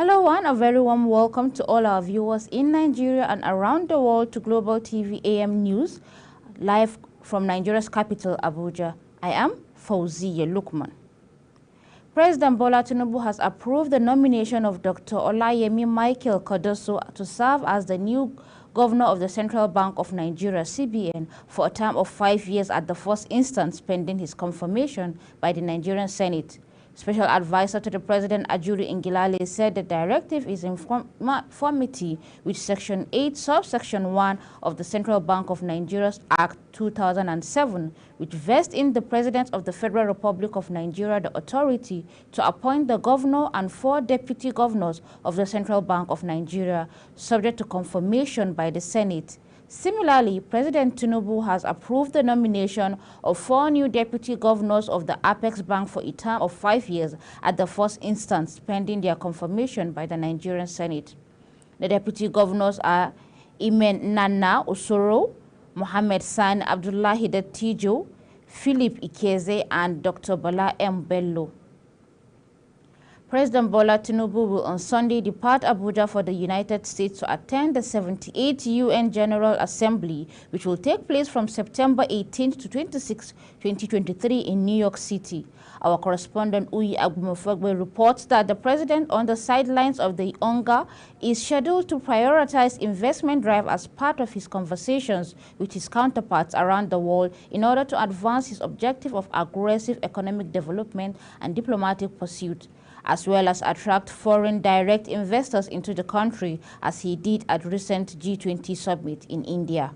Hello and a very warm welcome to all our viewers in Nigeria and around the world to Global TV AM News, live from Nigeria's capital, Abuja. I am Fauziya Lukman. President Bola Tinubu has approved the nomination of Dr. Olayemi Michael Kodoso to serve as the new Governor of the Central Bank of Nigeria, CBN, for a term of 5 years at the first instance pending his confirmation by the Nigerian Senate. Special advisor to the President, Ajuri Ngilale, said the directive is in conformity with Section 8, Subsection 1 of the Central Bank of Nigeria's Act 2007, which vests in the President of the Federal Republic of Nigeria the authority to appoint the governor and 4 deputy governors of the Central Bank of Nigeria, subject to confirmation by the Senate. Similarly, President Tinubu has approved the nomination of 4 new deputy governors of the Apex Bank for a term of 5 years at the first instance, pending their confirmation by the Nigerian Senate. The deputy governors are Imen Nana Osoro, Mohammed Sani Abdullahi Dattijo, Philip Ikeze, and Dr. Bala M. Bello. President Bola Tinubu will on Sunday depart Abuja for the United States to attend the 78th UN General Assembly, which will take place from September 18 to 26, 2023 in New York City. Our correspondent Uyi Agbumofegbe reports that the president on the sidelines of the UNGA is scheduled to prioritize investment drive as part of his conversations with his counterparts around the world in order to advance his objective of aggressive economic development and diplomatic pursuit, as well as attract foreign direct investors into the country, as he did at recent G20 summit in India.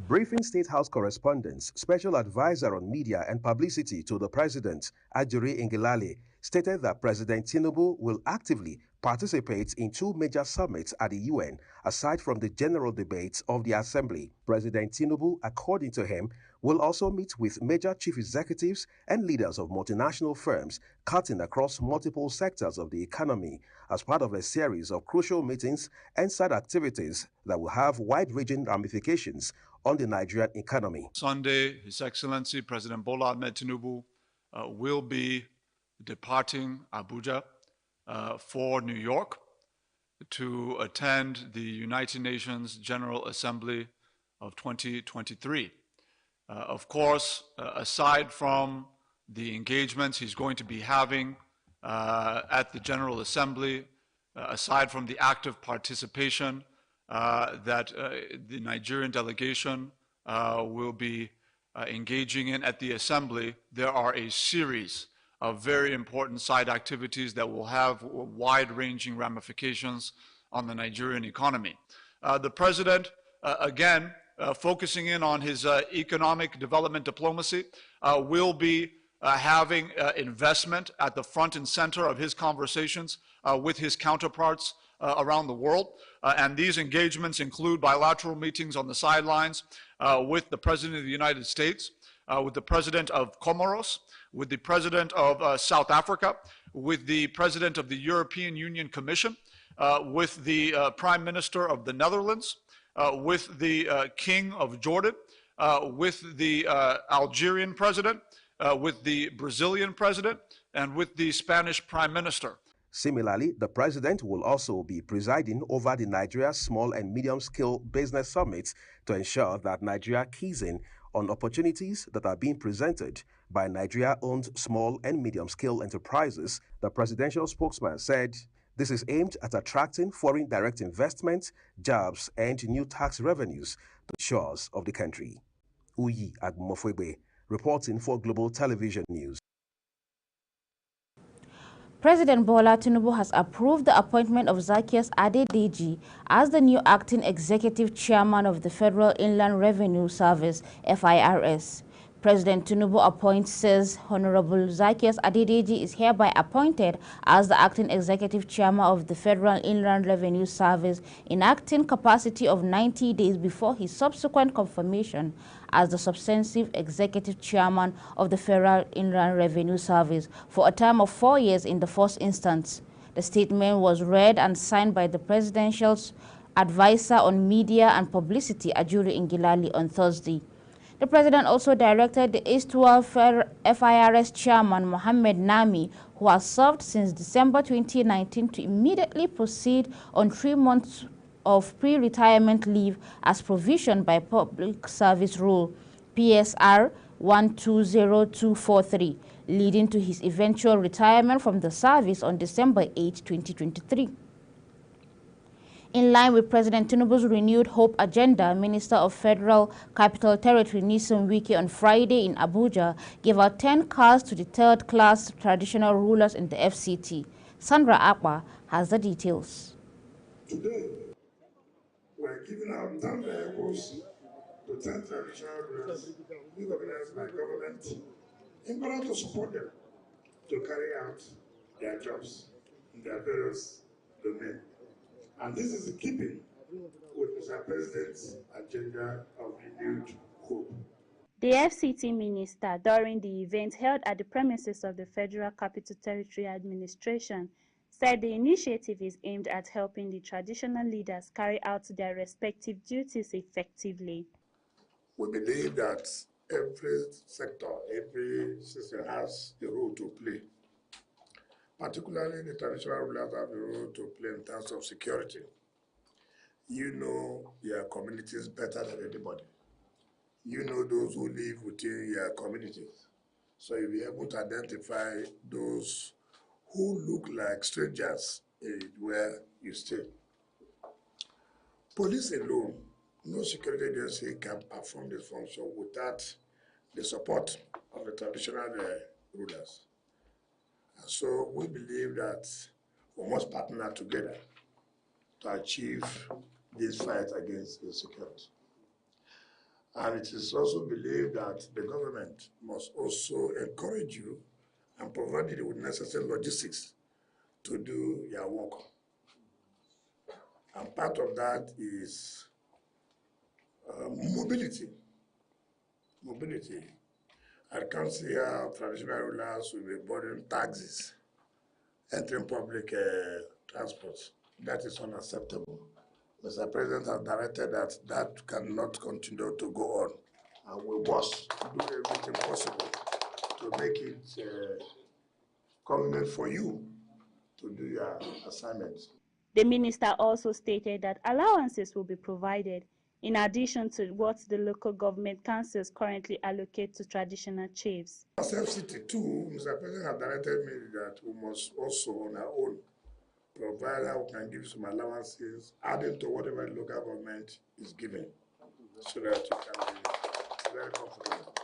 Briefing State House correspondents, Special Advisor on Media and Publicity to the President, Ajuri Ngilale, stated that President Tinubu will actively participate in 2 major summits at the UN, aside from the general debates of the Assembly. President Tinubu, according to him, will also meet with major chief executives and leaders of multinational firms cutting across multiple sectors of the economy as part of a series of crucial meetings and side activities that will have wide-ranging ramifications on the Nigerian economy. Sunday, His Excellency President Bola Ahmed Tinubu will be departing Abuja for New York to attend the United Nations General Assembly of 2023. Of course, aside from the engagements he's going to be having at the General Assembly, aside from the active participation that the Nigerian delegation will be engaging in at the Assembly, there are a series of very important side activities that will have wide-ranging ramifications on the Nigerian economy. The President, again, focusing in on his economic development diplomacy, will be having investment at the front and center of his conversations with his counterparts around the world. And these engagements include bilateral meetings on the sidelines with the President of the United States, with the President of Comoros, with the President of South Africa, with the President of the European Union Commission, with the Prime Minister of the Netherlands, with the King of Jordan, with the Algerian President, with the Brazilian President, and with the Spanish Prime Minister. Similarly, the President will also be presiding over the Nigeria Small and Medium-Scale Business Summit to ensure that Nigeria keys in on opportunities that are being presented by Nigeria-owned small and medium-scale enterprises. The presidential spokesman said this is aimed at attracting foreign direct investment, jobs, and new tax revenues to the shores of the country. Uyi Agbumofegbe, reporting for Global Television News. President Bola Tinubu has approved the appointment of Zaccheaus Adedeji as the new acting executive chairman of the Federal Inland Revenue Service, FIRS. President Tinubu appoints, says Honorable Zaccheaus Adedeji is hereby appointed as the acting executive chairman of the Federal Inland Revenue Service in acting capacity of 90 days before his subsequent confirmation as the substantive executive chairman of the Federal Inland Revenue Service for a term of 4 years in the first instance. The statement was read and signed by the presidential advisor on media and publicity, Ajuri Ngilale, on Thursday. The president also directed the erstwhile FIRS chairman, Mohammed Nami, who has served since December 2019, to immediately proceed on 3 months of pre-retirement leave as provisioned by Public Service Rule PSR 120243, leading to his eventual retirement from the service on December 8, 2023. In line with President Tinubu's renewed hope agenda, Minister of Federal Capital Territory Nyesom Wike on Friday in Abuja gave out 10 cars to the third-class traditional rulers in the FCT. Sandra Akpa has the details. Today, we're giving out 10 vehicles to 10 traditional rulers organized by government in order to support them to carry out their jobs in their various domains. And this is in keeping with Mr. President's agenda of renewed hope. The FCT minister, during the event held at the premises of the Federal Capital Territory Administration, said the initiative is aimed at helping the traditional leaders carry out their respective duties effectively. We believe that every sector, every system has a role to play. Particularly the traditional rulers have a role to play in terms of security. You know your communities better than anybody. You know those who live within your communities. So you'll be able to identify those who look like strangers where you stay. Police alone, no security agency can perform this function without the support of the traditional rulers. And so we believe that we must partner together to achieve this fight against insecurity. And it is also believed that the government must also encourage you and provide you with necessary logistics to do your work. And part of that is mobility. I can't see how traditional rulers will be burdened taxes, entering public transport. That is unacceptable. Mr. President has directed that that cannot continue to go on. And we must do everything possible to make it convenient for you to do your assignments. The minister also stated that allowances will be provided in addition to what the local government councils currently allocate to traditional chiefs. As FCT too, Mr. President has directed me that we must also on our own provide how we can give some allowances, adding to whatever the local government is giving, so that you can be very comfortable.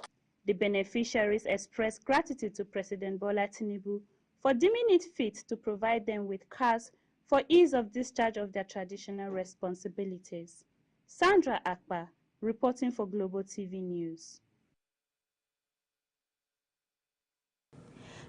The beneficiaries expressed gratitude to President Bola Tinubu for deeming it fit to provide them with cars for ease of discharge of their traditional responsibilities. Sandra Akpa, reporting for Global TV News.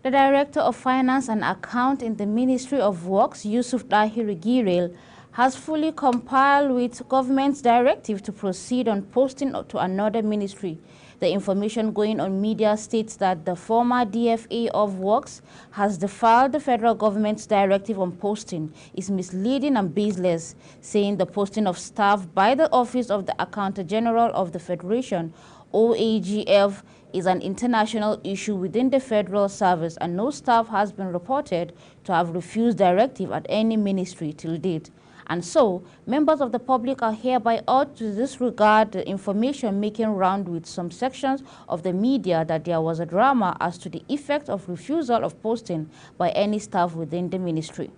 The Director of Finance and Account in the Ministry of Works, Yusuf Dahiru Girel, has fully complied with government's directive to proceed on posting to another ministry. The information going on media states that the former DFA of Works has defied the federal government's directive on posting is misleading and baseless, saying the posting of staff by the Office of the Accountant General of the Federation, OAGF, is an international issue within the federal service, and no staff has been reported to have refused directive at any ministry till date. And so, members of the public are hereby urged to disregard the information making round with some sections of the media that there was a drama as to the effect of refusal of posting by any staff within the ministry.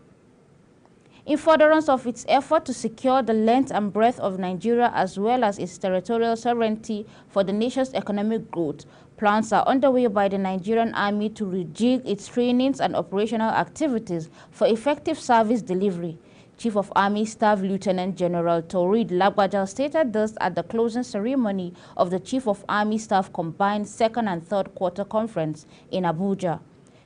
In furtherance of its effort to secure the length and breadth of Nigeria as well as its territorial sovereignty for the nation's economic growth, plans are underway by the Nigerian Army to rejig its trainings and operational activities for effective service delivery. Chief of Army Staff Lieutenant General Taurid Lagbaja stated this at the closing ceremony of the Chief of Army Staff Combined Second and Third Quarter Conference in Abuja.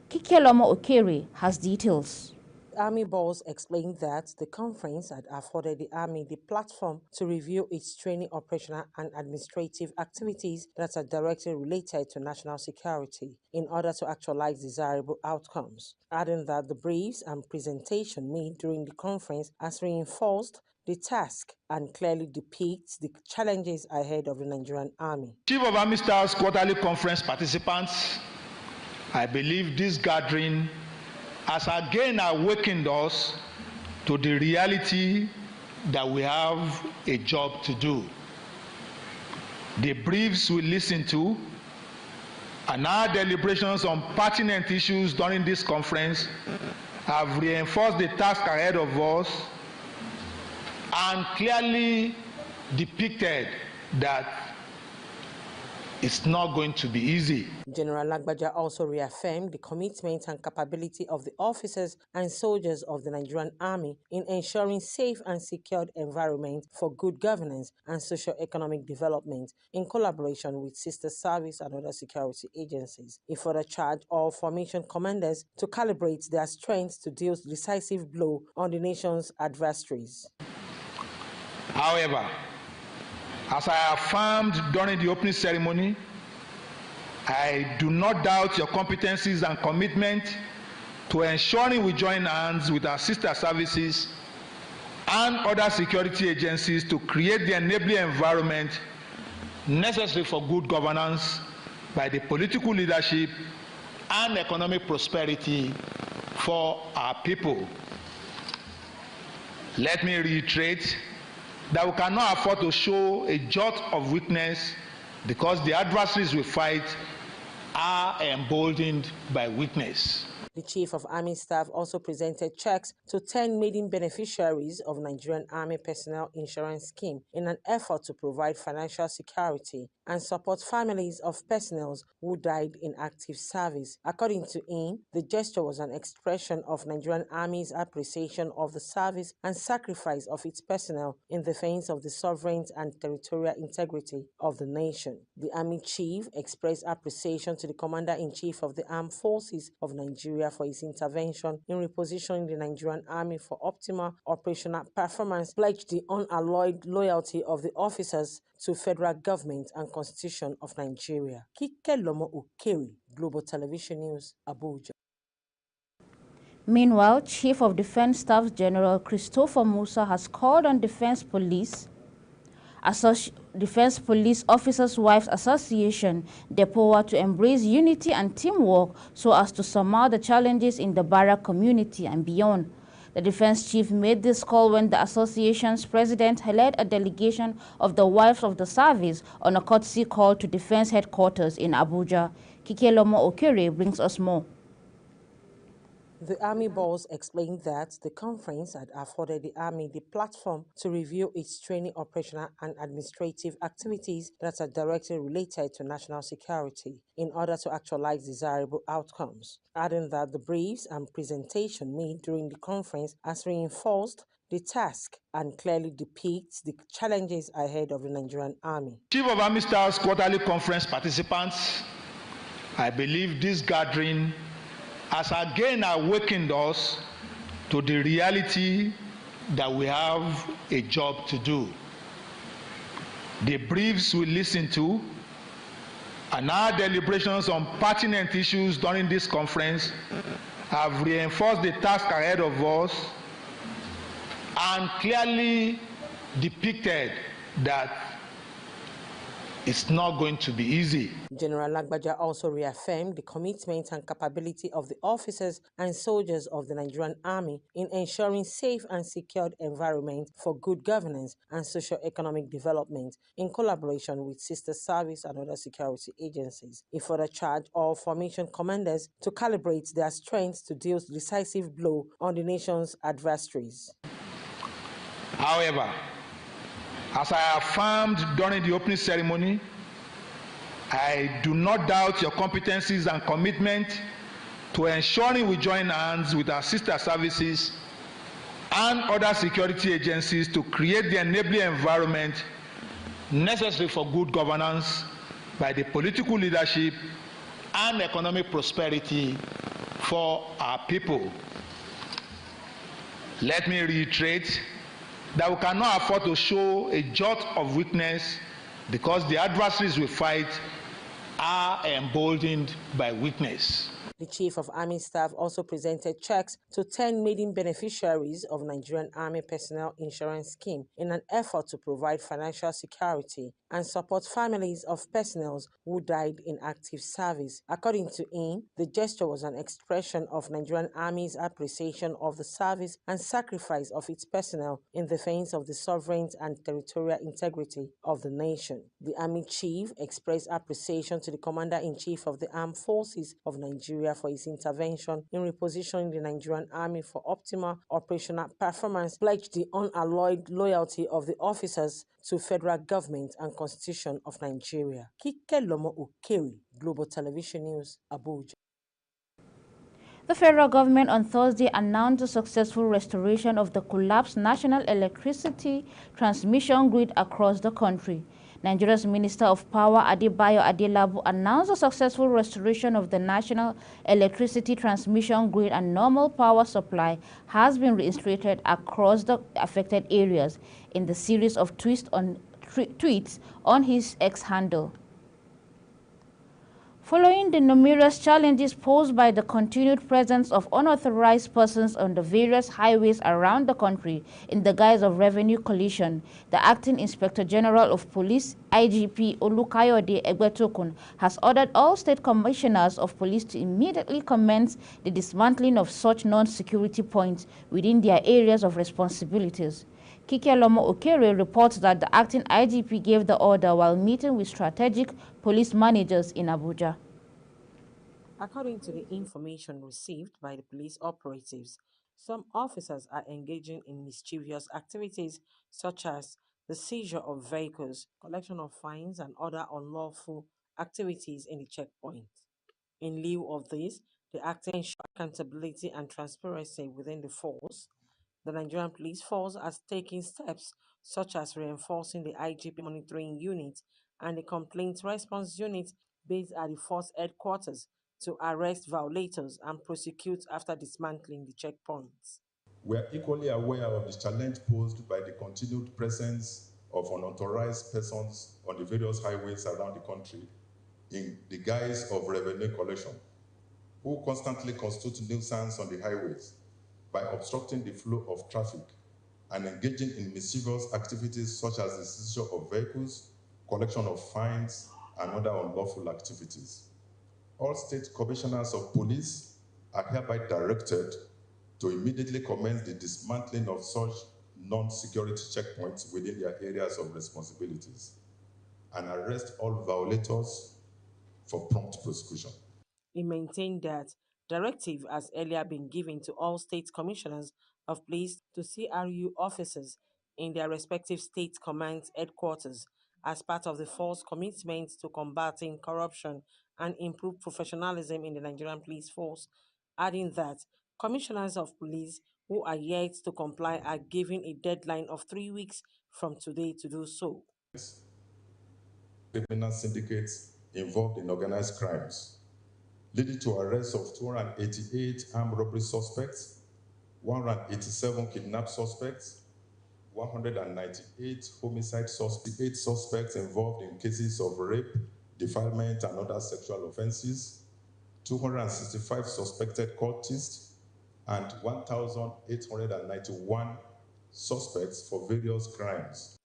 Kikelomo Okere has details. Army boss explained that the conference had afforded the Army the platform to review its training, operational and administrative activities that are directly related to national security in order to actualize desirable outcomes, adding that the briefs and presentation made during the conference has reinforced the task and clearly depicts the challenges ahead of the Nigerian Army. Chief of Army Staff's quarterly conference participants, I believe this gathering has again awakened us to the reality that we have a job to do. The briefs we listened to and our deliberations on pertinent issues during this conference have reinforced the task ahead of us and clearly depicted that it's not going to be easy. General Lagbaja also reaffirmed the commitment and capability of the officers and soldiers of the Nigerian Army in ensuring safe and secured environment for good governance and socio-economic development in collaboration with sister service and other security agencies. He further charged all formation commanders to calibrate their strengths to deal decisive blow on the nation's adversaries. However, as I affirmed during the opening ceremony, I do not doubt your competencies and commitment to ensuring we join hands with our sister services and other security agencies to create the enabling environment necessary for good governance by the political leadership and economic prosperity for our people. Let me reiterate that we cannot afford to show a jot of weakness because the adversaries we fight are emboldened by weakness. The Chief of Army Staff also presented checks to 10 maiden beneficiaries of Nigerian Army Personnel Insurance Scheme in an effort to provide financial security and support families of personnel who died in active service. According to him, the gesture was an expression of Nigerian Army's appreciation of the service and sacrifice of its personnel in defense of the sovereignty and territorial integrity of the nation. The Army Chief expressed appreciation to the Commander-in-Chief of the Armed Forces of Nigeria for his intervention in repositioning the Nigerian Army for optimal operational performance, pledged the unalloyed loyalty of the officers to federal government and Constitution of Nigeria. Kike Lomo Ukeri, Global Television News, Abuja. Meanwhile, Chief of Defense Staff General Christopher Musa has called on Defense Police Officers' Wives Association, DEPOA, to embrace unity and teamwork so as to surmount the challenges in the barrack community and beyond. The defense chief made this call when the association's president led a delegation of the wives of the service on a courtesy call to defense headquarters in Abuja. Kike Lomo Okere brings us more. The Army boss explained that the conference had afforded the Army the platform to review its training, operational and administrative activities that are directly related to national security in order to actualize desirable outcomes, adding that the briefs and presentation made during the conference has reinforced the task and clearly depicts the challenges ahead of the Nigerian Army. Chief of Army Staff's quarterly conference participants, I believe this gathering has again awakened us to the reality that we have a job to do. The briefs we listened to and our deliberations on pertinent issues during this conference have reinforced the task ahead of us and clearly depicted that it's not going to be easy. General Lagbaja also reaffirmed the commitment and capability of the officers and soldiers of the Nigerian Army in ensuring safe and secured environment for good governance and socio-economic development in collaboration with sister service and other security agencies. He further charged all formation commanders to calibrate their strengths to deal decisive blow on the nation's adversaries. However, as I affirmed during the opening ceremony, I do not doubt your competencies and commitment to ensuring we join hands with our sister services and other security agencies to create the enabling environment necessary for good governance by the political leadership and economic prosperity for our people. Let me reiterate that we cannot afford to show a jot of weakness because the adversaries we fight are emboldened by weakness. The Chief of Army Staff also presented checks to 10 maiden beneficiaries of Nigerian Army Personnel Insurance Scheme in an effort to provide financial security and support families of personnel who died in active service. According to him, the gesture was an expression of Nigerian Army's appreciation of the service and sacrifice of its personnel in defense of the sovereignty and territorial integrity of the nation. The Army Chief expressed appreciation to the Commander-in-Chief of the Armed Forces of Nigeria for his intervention in repositioning the Nigerian Army for optimal operational performance, pledged the unalloyed loyalty of the officers to federal government and Constitution of Nigeria. Kike Lomo Ukeri, Global Television News, Abuja. The federal government on Thursday announced the successful restoration of the collapsed national electricity transmission grid across the country. Nigeria's Minister of Power, Adebayo Adelabu, announced the successful restoration of the national electricity transmission grid and normal power supply has been reinstated across the affected areas in the series of tweets on his X handle. Following the numerous challenges posed by the continued presence of unauthorized persons on the various highways around the country in the guise of revenue collection, the Acting Inspector General of Police, IGP Olukayode Egbetokun, has ordered all state commissioners of police to immediately commence the dismantling of such non-security points within their areas of responsibilities. Kike Lomo Ukere reports that the acting IGP gave the order while meeting with strategic police managers in Abuja. According to the information received by the police operatives, some officers are engaging in mischievous activities such as the seizure of vehicles, collection of fines, and other unlawful activities in the checkpoint. In lieu of this, the acting ensures accountability and transparency within the force. The Nigerian Police Force has taken steps such as reinforcing the IGP monitoring unit and the complaint response unit based at the force headquarters to arrest violators and prosecute after dismantling the checkpoints. We are equally aware of the challenge posed by the continued presence of unauthorized persons on the various highways around the country in the guise of revenue collection, who constantly constitute nuisance on the highways by obstructing the flow of traffic and engaging in mischievous activities such as the seizure of vehicles, collection of fines, and other unlawful activities. All state commissioners of police are hereby directed to immediately commence the dismantling of such non-security checkpoints within their areas of responsibilities and arrest all violators for prompt prosecution. He maintained that directive has earlier been given to all state commissioners of police to CRU officers in their respective state command headquarters as part of the force commitment to combating corruption and improve professionalism in the Nigerian police force, adding that commissioners of police who are yet to comply are given a deadline of 3 weeks from today to do so. Criminal syndicates involved in organized crimes, leading to arrests of 288 armed robbery suspects, 187 kidnap suspects, 198 homicide suspects, 8 suspects involved in cases of rape, defilement, and other sexual offenses, 265 suspected cultists, and 1,891 suspects for various crimes.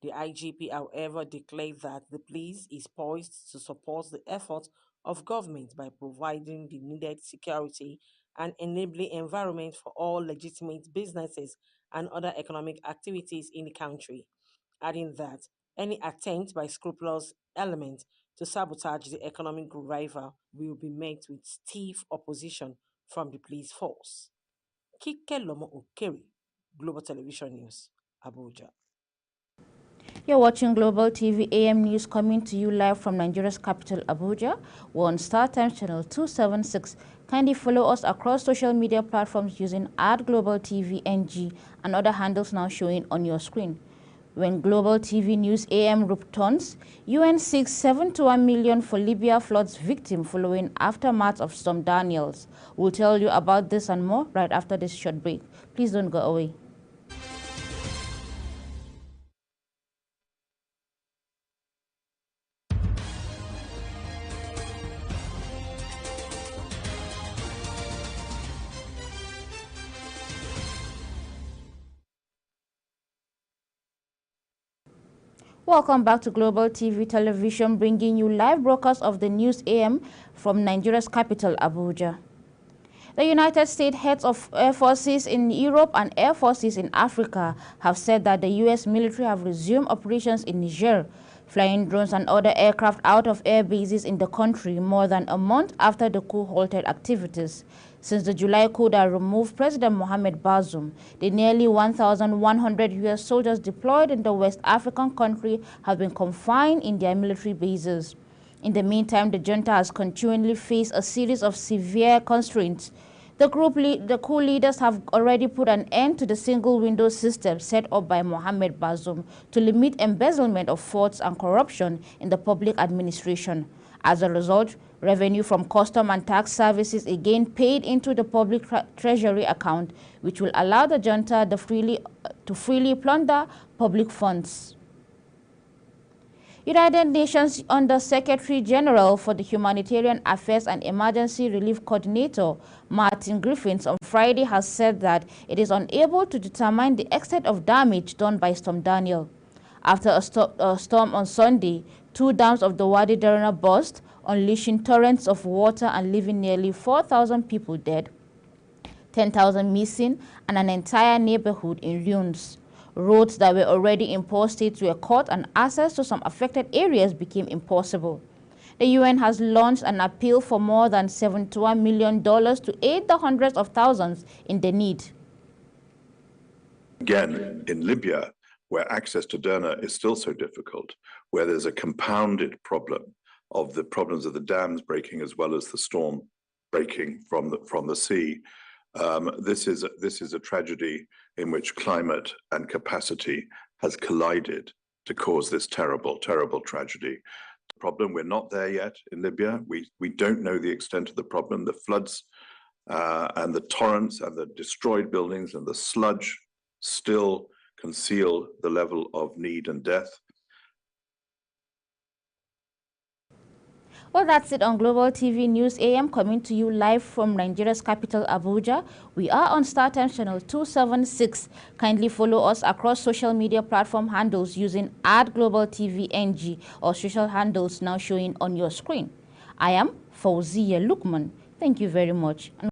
The IGP, however, declared that the police is poised to support the efforts of government by providing the needed security and enabling environment for all legitimate businesses and other economic activities in the country, adding that any attempt by scrupulous elements to sabotage the economic revival will be met with stiff opposition from the police force. Kike Lomo Ukeri, Global Television News, Abuja. You're watching Global TV AM News coming to you live from Nigeria's capital, Abuja. We're on StarTimes channel 276. Kindly follow us across social media platforms using @GlobalTVNG and other handles now showing on your screen. When Global TV News AM returns, UN seeks 7 million for Libya floods victim following aftermath of Storm Daniels. We'll tell you about this and more right after this short break. Please don't go away. Welcome back to Global TV Television, bringing you live broadcasts of the News AM from Nigeria's capital, Abuja. The United States heads of air forces in Europe and air forces in Africa have said that the U.S. military have resumed operations in Niger, flying drones and other aircraft out of air bases in the country more than a month after the coup halted activities. Since the July coup that removed President Mohamed Bazoum, the nearly 1,100 U.S. soldiers deployed in the West African country have been confined in their military bases. In the meantime, the junta has continually faced a series of severe constraints. The coup leaders have already put an end to the single-window system set up by Mohamed Bazoum to limit embezzlement of funds and corruption in the public administration. As a result, revenue from custom and tax services again paid into the public treasury account, which will allow the junta to freely plunder public funds. United Nations Under-Secretary General for the Humanitarian Affairs and Emergency Relief Coordinator, Martin Griffiths, on Friday has said that it is unable to determine the extent of damage done by Storm Daniel. After a storm on Sunday, 2 dams of the Wadi Darna burst, unleashing torrents of water and leaving nearly 4,000 people dead, 10,000 missing, and an entire neighborhood in ruins. Roads that were already in poor states were cut and access to some affected areas became impossible. The UN has launched an appeal for more than $71 million to aid the hundreds of thousands in the need. Again, in Libya, where access to Derna is still so difficult, where there's a compounded problem of the problems of the dams breaking as well as the storm breaking from the sea, this is a tragedy in which climate and capacity has collided to cause this terrible, terrible tragedy. The problem, we're not there yet in Libya. We don't know the extent of the problem. The floods and the torrents and the destroyed buildings and the sludge still conceal the level of need and death. Well, that's it on Global TV News AM, coming to you live from Nigeria's capital, Abuja. We are on StarTimes channel 276. Kindly follow us across social media platform handles using @GlobalTVNG or social handles now showing on your screen. I am Fauziya Lukman. Thank you very much.